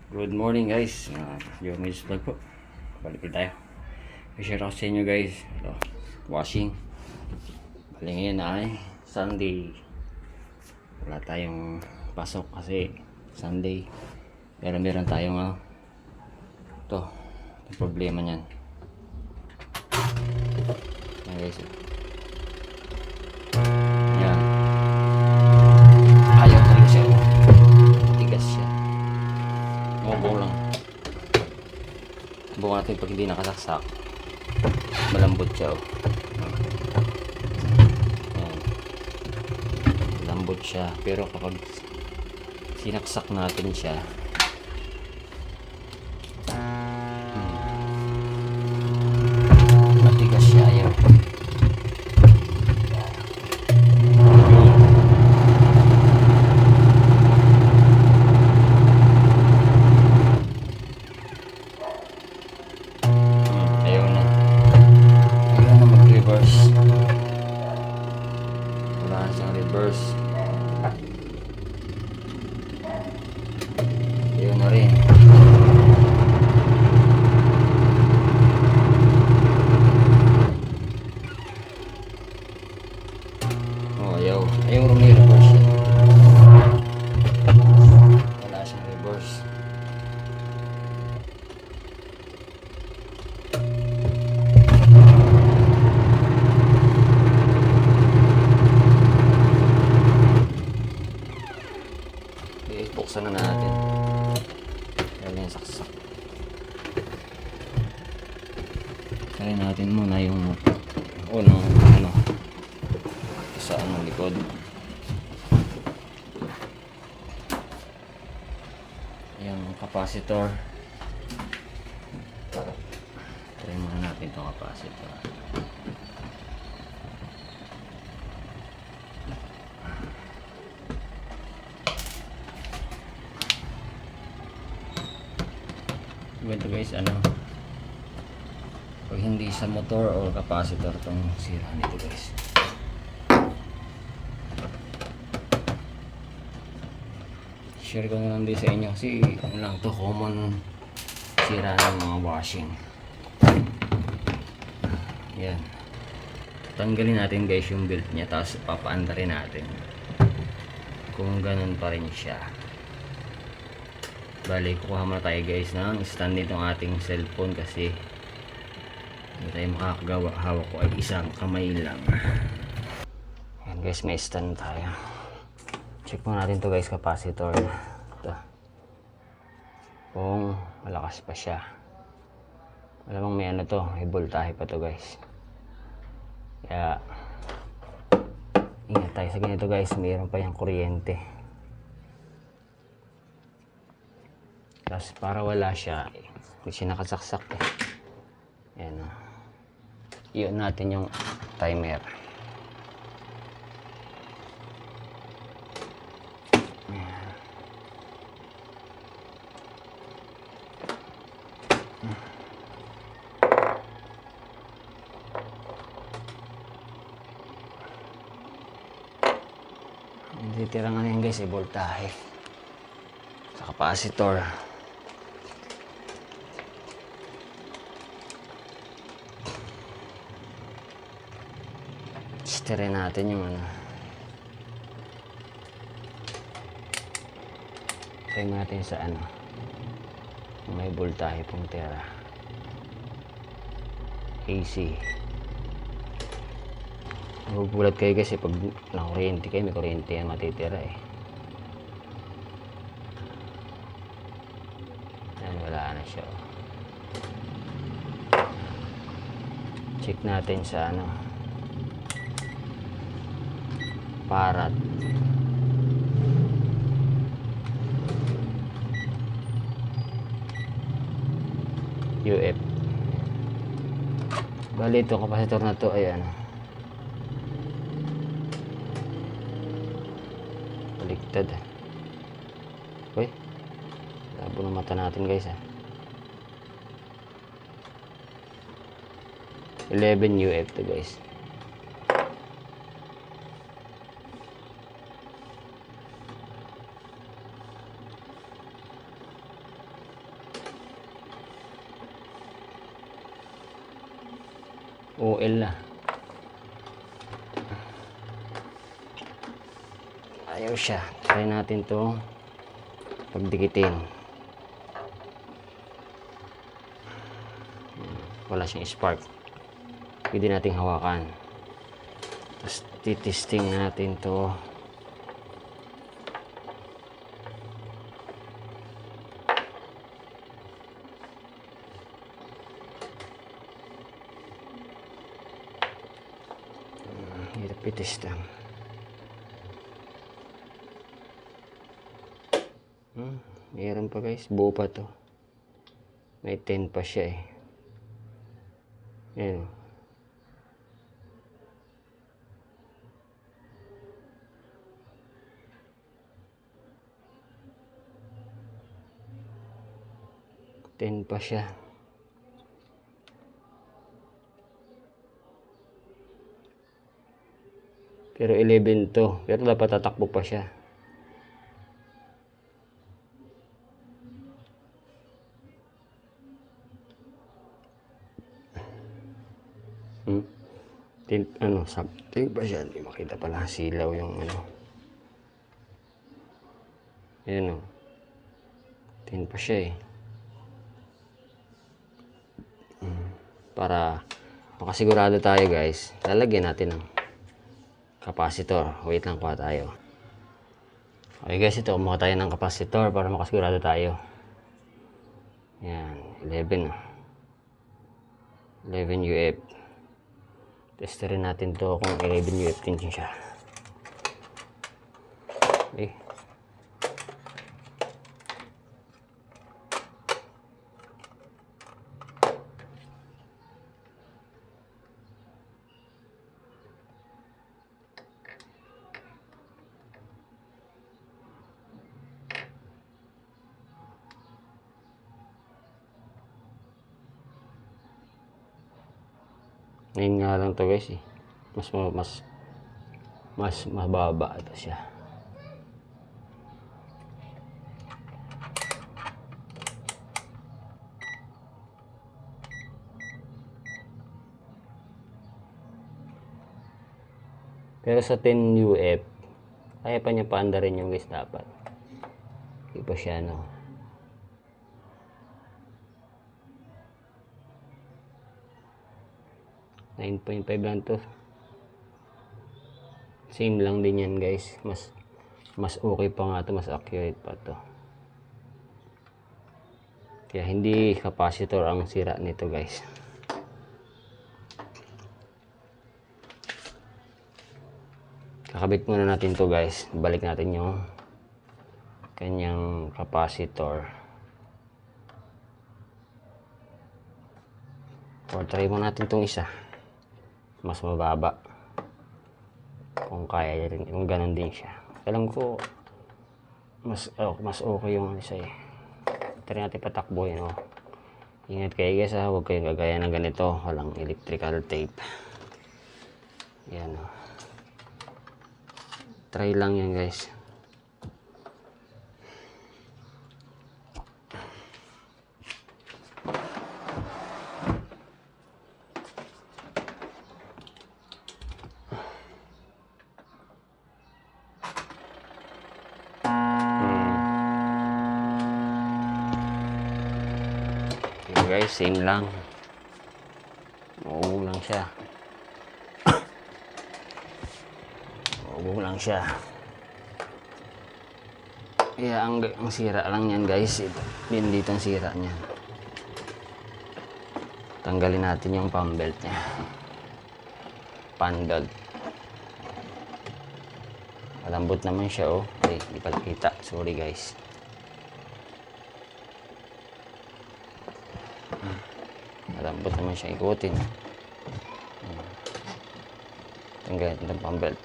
Good morning guys, Jomage Vlog po. Balik ulit tayo. I-share ako sa inyo guys. Ito, washing. Bali ngayon ay Sunday. Wala tayong pasok kasi Sunday. Pero meron tayong ito, yung problema niyan. Yan guys. Yan. Ayaw talaga siya. Tigas siya. Mabong lang. Bukan natin pag hindi nakasaksak. Malambot siya. Ayan. Malambot siya. Pero kapag sinaksak natin siya, matigas siya. Ayaw. Wala siyang reverse. Ayaw na rin. Ayaw. Ayaw rin may reverse yan. Wala siyang reverse. Buksan na natin. Ayan yung saksak. Try natin muna yung unang sa likod. Yung capacitor. Try muna natin itong capacitor. Ito guys, pag hindi sa motor o capacitor itong sira nito guys. Share ko na lang din sa inyo kasi lang to common sira ng mga washing. Yan, tanggalin natin guys yung belt nya, tapos papaanda rin natin kung ganun pa rin siya. Bali, kukuha muna tayo guys ng stand nitong ating cellphone kasi hindi tayo makakagawa. Hawak ko ay isang kamay lang. Ayan guys, may stand tayo. Check muna natin to guys, capacitor. Ito, kung malakas pa siya. Malamang may to, may voltahe pa to guys. Kaya ingat tayo sa ganito guys, mayroon pa yung kuryente. Tapos para wala siya, hindi siya nakasaksak eh. Ayan o. Iyon natin yung timer. Hindi tirang yan guys, voltahe sa capacitor. Try natin yung try natin sa may voltahe pong tira. AC. Magugulat kayo kasi pag nakuryente kayo, may kuryente yan matitira eh. Yan, wala na siya. Check natin sa Farad. UF. Bali ito, kapasitor na to ay baliktad. Uy, labo ng mata natin guys 11 UF to guys. OL na. Ayaw siya. Try natin to pagdikitin. Wala siyang spark. Pwede nating hawakan. Tapos titisting natin to. Hirap itis lang. Meron pa guys. Buo pa to. May 10 pa siya eh. Ayan. Ten pa siya. Pero 11 to. Pero dapat tatakbo pa siya. Something pa siya. Hindi makita pala. Silaw yung ano. Ayan o. 10 pa siya eh. Para makasigurado tayo guys, lalagyan natin ng capacitor. Wait lang, kuha tayo. Okay guys, ito kumuha tayo ng capacitor para makasigurado tayo. Yan, 11 UF. Testerin natin to kung 11 UF din siya. Okay. Ngayon nga lang to guys eh. Mas mababa ito siya. Pero sa 10 UF, kaya pa niya paanda rin yung guys dapat. Hindi pa siya no. 9.5 lang to. Same lang din yan guys. Mas okay pa nga to, mas accurate pa to. Kaya hindi capacitor ang sira nito guys. Kakabit muna natin to guys. Balik natin yung kanyang capacitor. Or try mo natin tong isa. Mas mababa. Kung kaya rin, kung ganun din siya. Alam ko mas okay yung isa eh. Try natin patakbuhin oh. Ingat kayo guys ha, huwag kayong gagaya ng ganito. Walang electrical tape. Yan oh. Try lang yan guys. Guys, same lang. Uubo lang siya. Uubo lang siya. Kaya ang sira lang yan guys. Yun dito ang sira niya. Tanggalin natin yung pump belt niya. Pan belt. Malambot naman siya oh. Ay, hindi pala kita. Sorry guys. Malambot naman siya ikutin. Tanggalin itong pump belt.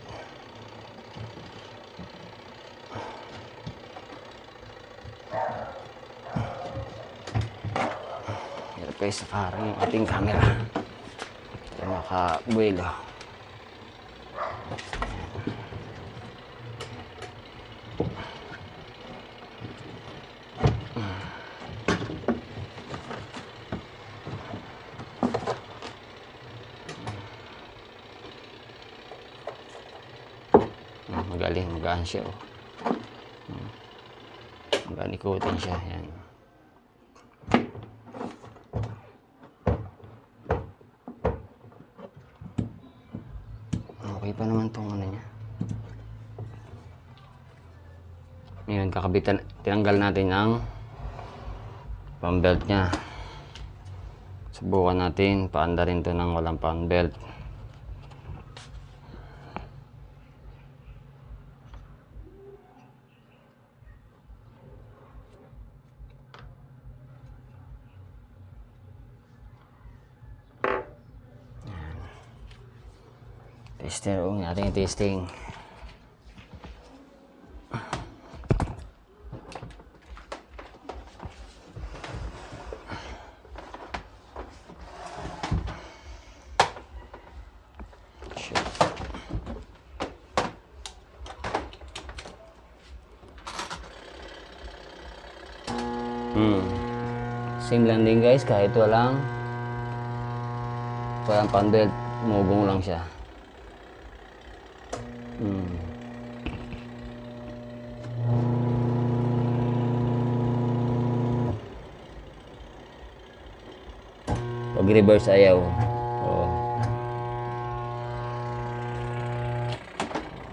Hirap guys, parang yung ating camera. Ito makabuelo. magaling, magaan siya, oh. Magaan ikutin siya, yan. Okay pa naman tong ano niya. Ngayon, tinanggal natin ang pang belt niya. Subukan natin, paanda rin to ng walang pang belt. Tester, ating testing. Same lang din guys, kahit walang pan belt, mugong lang siya. Pag reverse ayaw.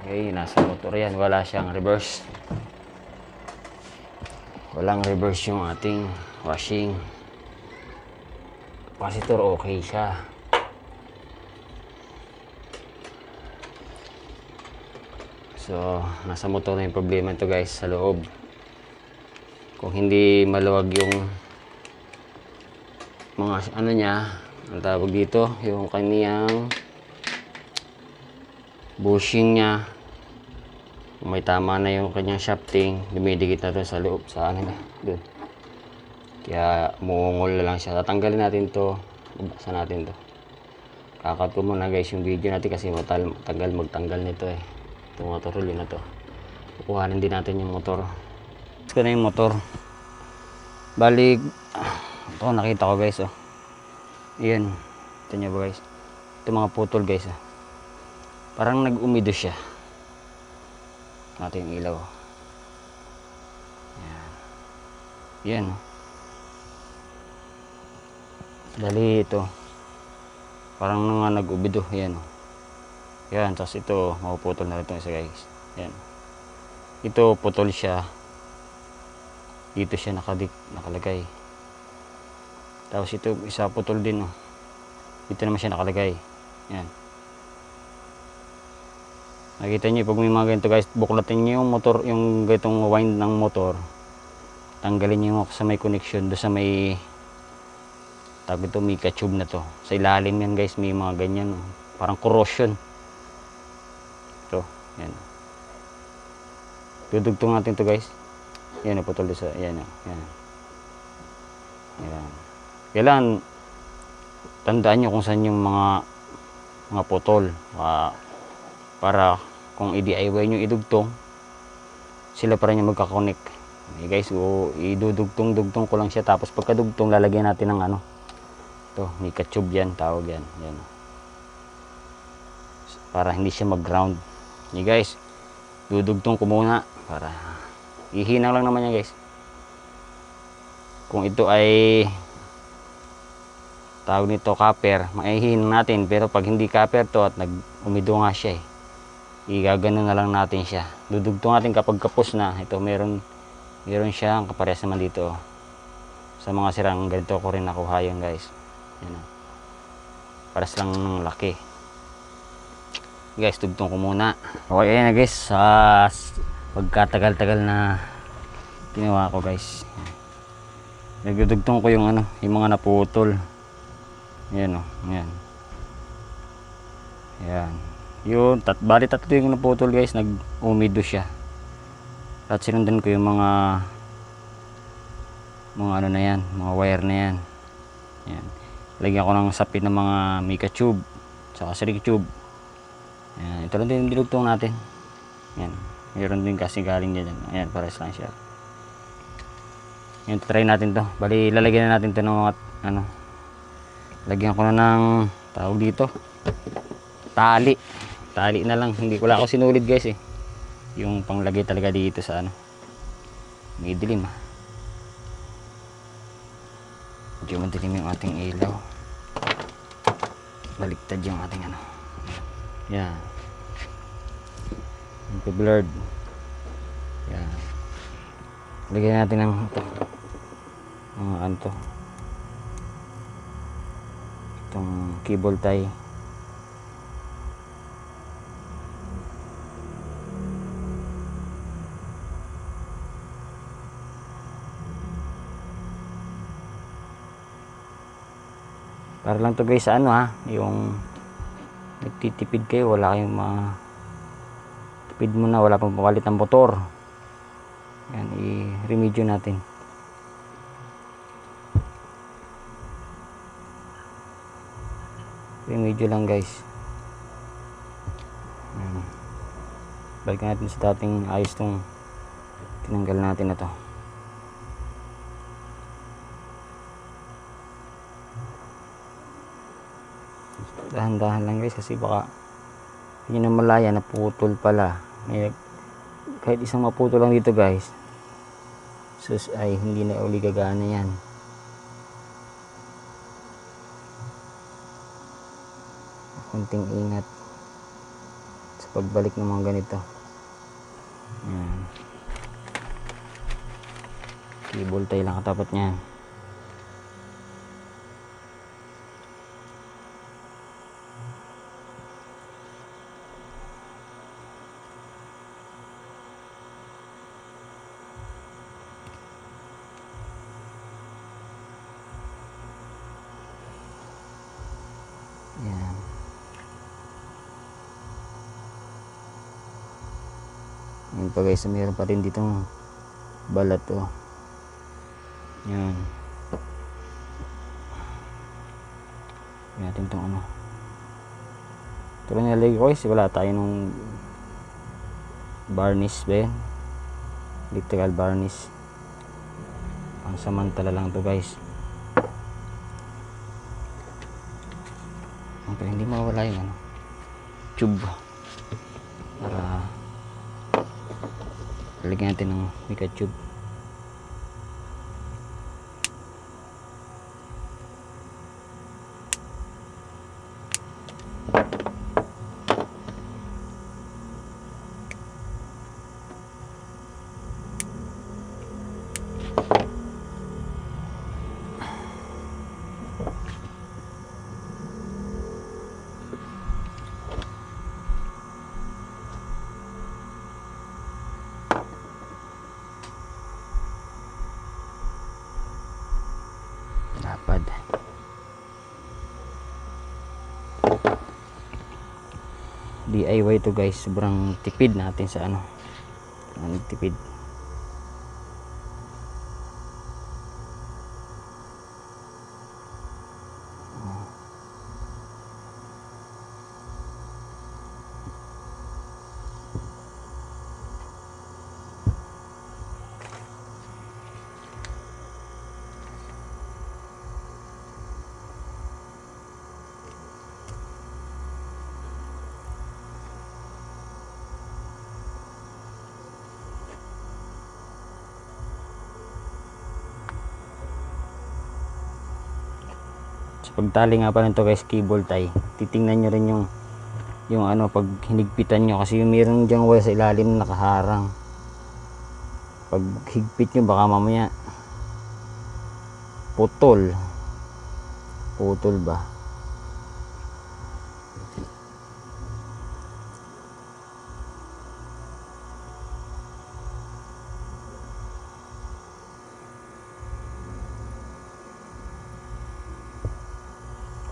Okay, nasa motor yan, wala siyang reverse. Walang reverse yung ating washing capacitor, okay siya. So, nasa motor na yung problema ito guys, sa loob. Kung hindi maluwag yung mga ano niya, ang tawag dito, yung kaniyang bushing niya, kung may tama na yung kanyang shafting, dumidikit na doon sa loob, sa ano na, doon. Kaya muungol na lang siya. Tatanggalin natin to, bubuksan natin to. Kakat ko muna guys yung video natin kasi matagal magtanggal nito eh. Itong motor ulit na to. Kukuhanin din natin yung motor. Ito na yung motor. Balik, ito nakita ko guys, oh. Ayan, ito nyo ba guys? Ito mga putol guys, oh. Parang nag-umido siya. Natin yung ilaw. Ayan. Ayan, oh. Dali ito. Parang nga nag-ubido. Ayan, oh. Ayan, tapos ito, mapuputol na ito isa guys. Ayan. Ito, putol siya. Dito siya nakalagay. Tapos ito, isa putol din, oh. Dito naman siya nakalagay. Ayan. Nakita niyo, pag may mga ganito guys, buklatin niyo yung motor, yung ganitong wind ng motor. Tanggalin niyo sa may connection, do sa may tawag ito, mica tube na to. Sa ilalim yan guys, may mga ganyan, oh. Parang corrosion. Ito, yan. Dudugtong natin to guys. Yan, putol din sa, yan, yan. Yan. Kailangan tandaan nyo kung saan yung mga putol, para kung i-DIY nyo idugtong, sila pa rin yung magkakonek. Okay guys, idudugtong ko lang siya, tapos pagkadugtong lalagyan natin ng ano, ito, mica tube yan, tawag yan. Yan, para hindi siya mag-ground. Okay guys, dudugtong ko muna para ihinang lang naman yan guys. Kung ito ay tawag nito copper, maihinang natin, pero pag hindi copper to at nag-umido nga siya eh, igagano na lang natin siya. Dudugtong natin kapag kapos na. Ito meron siya kaparehas naman dito, oh. Sa mga sirang ganito ko rin nakuha yun guys. Yan, oh. Paras lang ng laki guys. Dugtong ko muna. Okay, ayan na guys, sa pagkatagal-tagal na ginawa ko guys, nagdudugtong ko yung ano, yung mga naputol. Yan, oh, yan. Yan. Yun, bali tatlo yung naputol guys, nag-umido siya. At sinundan ko yung mga ano na yan, mga wire na yan. Yan. Lagyan ko ng sapin ng mga mica tube, saka silik tube. Yan. Ito lang din yung dinugtong natin. Yan. Mayroon din kasi galing dyan. Ayan, pares lang siya. Yan, try natin to. Bali, lalagyan na natin to ng mga ano. Lagyan ko na ng tawag dito, tali na lang. Hindi ko lang ako sinulid guys eh. yung panglagay talaga dito sa ano, may dilim medyo madilim yung ating ilaw, baliktad yung ating ano, yan, blurred, yan, lagyan natin ng ito, ano to, itong cable tie. Para lang to guys sa ano yung nagtitipid kayo, wala kayong tipid mo na, wala pang pamalit ng motor. Yan, i-remedyo natin. Remedyo lang guys. Balikan natin sa dating ayos tong tinanggal natin na to. Dahan-dahan lang guys kasi baka hindi na malaya, naputol pala. Kahit isang maputol lang dito guys, sus ay hindi na uli gagana yan. Kunting ingat sa pagbalik ng mga ganito. Yan. Cable tie lang katapat niyan. Yan. Yan pa guys, mayroon pa rin ditong balat yan. Yan natin itong ano. Ito rin nalagay ko guys, wala tayo nung varnish ba yan? Electrical varnish. Pansamantala lang to guys. Para hindi mawala yung ano, tube, para lalagyan natin ng mica tube. Lapad. DIY to guys, sobrang tipid natin sa ano, tipid. Sa pagtali nga pa nito guys, cable tie, titingnan nyo rin yung ano, pag hinigpitan nyo, kasi yung meron dyang wire sa ilalim nakaharang. Pag higpit nyo baka mamaya putol ba.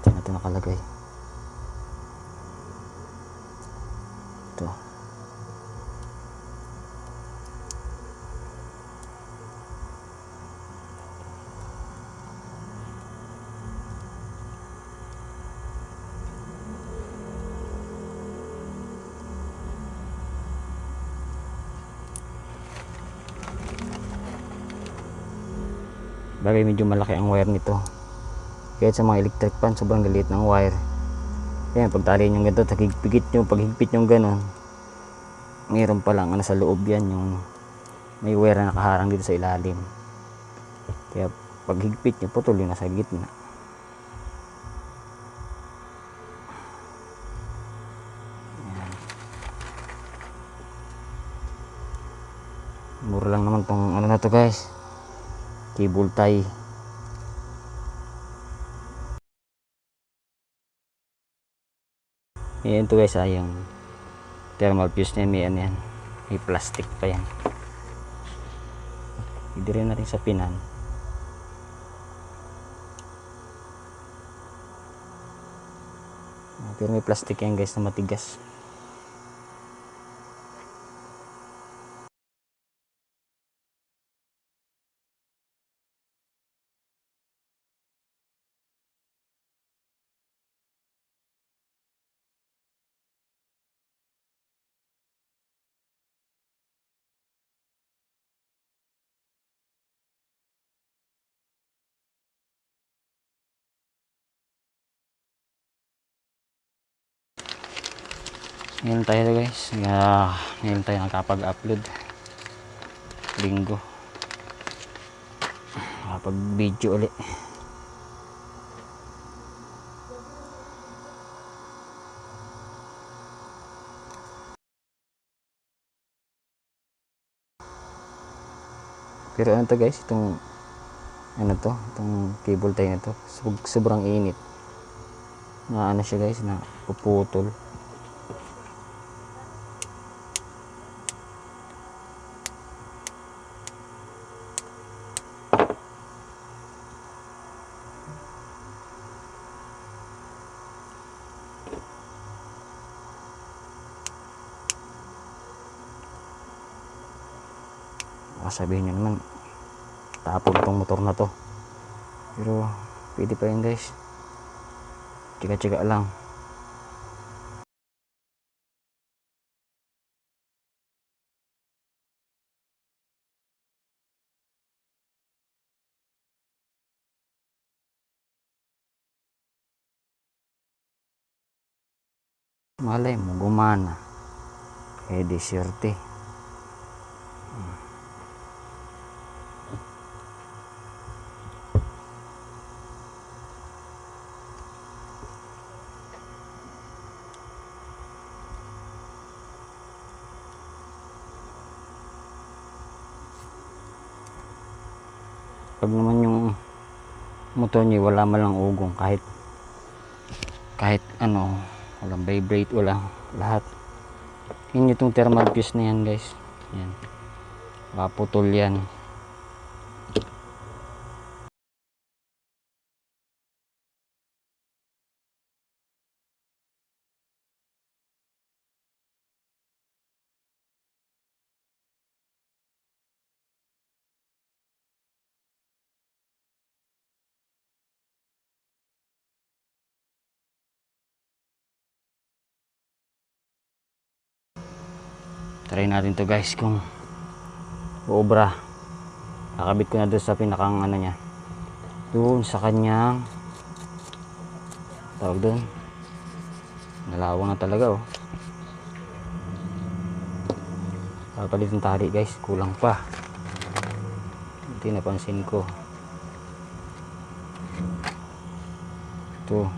Ito nakalagay. Ito. Bagay medyo malaki ang wire nito. Kahit sa mga electric fan, sobrang liit ng wire. Yan, pagtali nyo ganito, pag higpit nyo gano'n, mayroon pa lang ano sa loob yan, yung may wire na nakaharang dito sa ilalim. Kaya pag higpit nyo, putol yung nasa gitna. Ayan. Mura lang naman tong ano na to guys, cable tie. Ayan to guys, yung thermal fuse niya, may ano yan, may plastic pa yan. Hindi rin natin sa pinan. Pero may plastic yan guys na matigas. Ngayon tayo guys, ngayon tayo nakapag-upload. Linggo, nakapag video ulit. Pero ano to guys, itong cable tie na to, sobrang init na ano siya guys, na puputol. Sabihin nyo naman tapon itong motor na to, pero pwede pa yun guys, tiga-tiga lang. Malay mo gumana, di swerte. Pag naman yung motor niya wala man lang ugong, kahit ano, walang vibrate, walang lahat, yun itong thermal fuse na yan guys, yan, maputol yan. Try natin to guys kung uobra. Nakabit ko na doon sa pinakang ano niya, doon sa kanyang tawag doon, nalawang na talaga oh. Papalit ng tali guys, kulang pa, hindi napansin ko ito.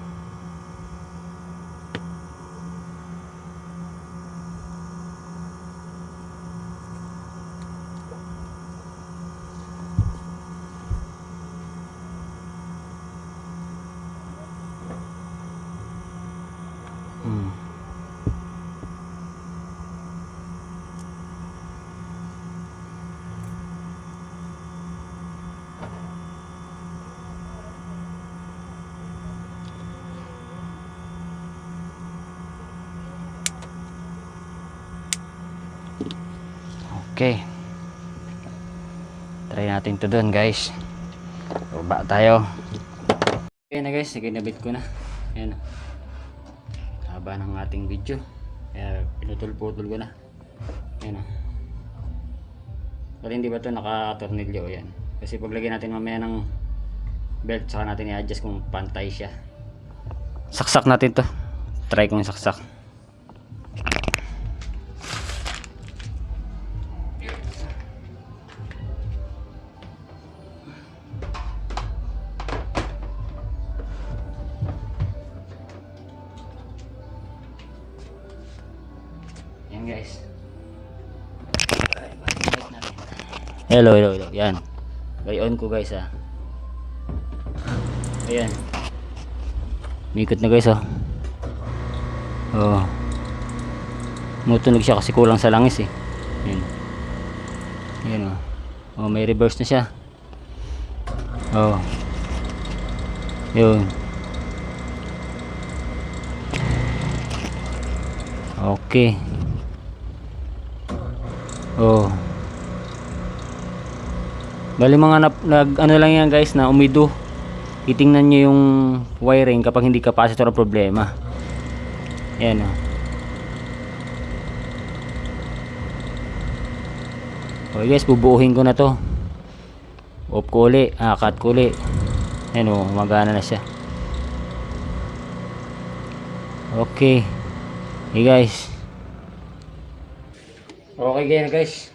Okay, try natin to doon guys, baba tayo. Okay na guys, naginabit ko na. Ayan, haba ng ating video, kaya pinutol-putol ko na. Ayan, pero hindi ba ito naka-tornilyo? Yan, kasi paglagyan natin mamaya ng belt, saka natin i-adjust kung pantay siya. Saksak natin to, try kong saksak. guys. Hello. Yan. Gay-on ko guys ah. Ayan. Mikot na guys oh. Oh. Mutunog siya kasi kulang sa langis eh. Ayan. Ayan oh. Oh, may reverse na siya. Oh. Yun. Okay. Oh. Bali mga ano lang yan guys na umido. Itingnan nyo yung wiring kapag hindi capacitor ang problema. Ayan oh. Okay guys, bubuuhin ko na to. Off ko uli, cut ko uli. Ayan o, magana na siya. Okay. Hey guys. Okay guys.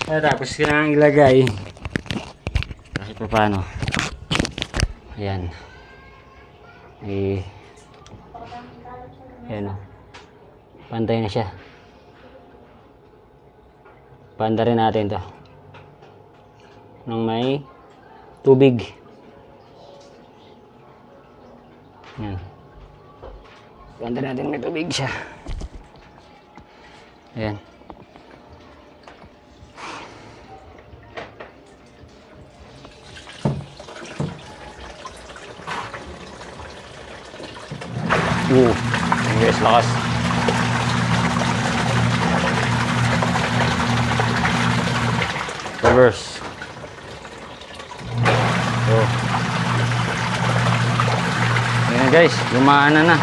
Tapos ko na ilagay. Kahit pa paano. Ayan. Ayan o. Pantay na siya. Panda rin natin to nang may tubig. Yan. Panda natin may tubig siya. Ayan. Yes, lakas. Reverse. Oh. Ayan guys, lumaan na.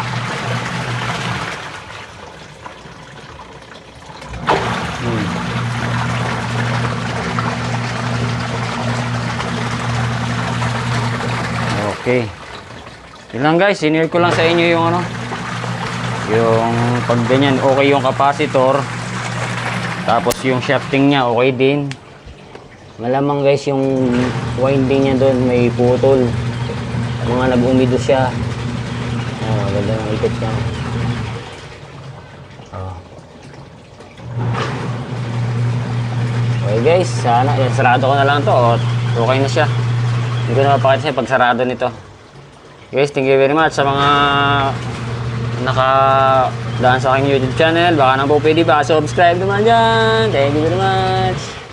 Okay. Yun lang guys, sinare ko lang sa inyo yung ano. Yung pag ganyan, okay yung capacitor. Tapos yung shafting niya, okay din. Malamang guys yung winding niya doon may putol. Mga nag-umido siya. Oh, ganda ng ikot niya. Oh. Okay guys, sana sarado ko na lang to. Okay na siya. Hindi ko na mapakita sa'yo pag sarado nito. Guys, thank you very much sa mga nakadaan sa aking YouTube channel. Baka nang po pwede ba subscribe naman dyan. Thank you very much.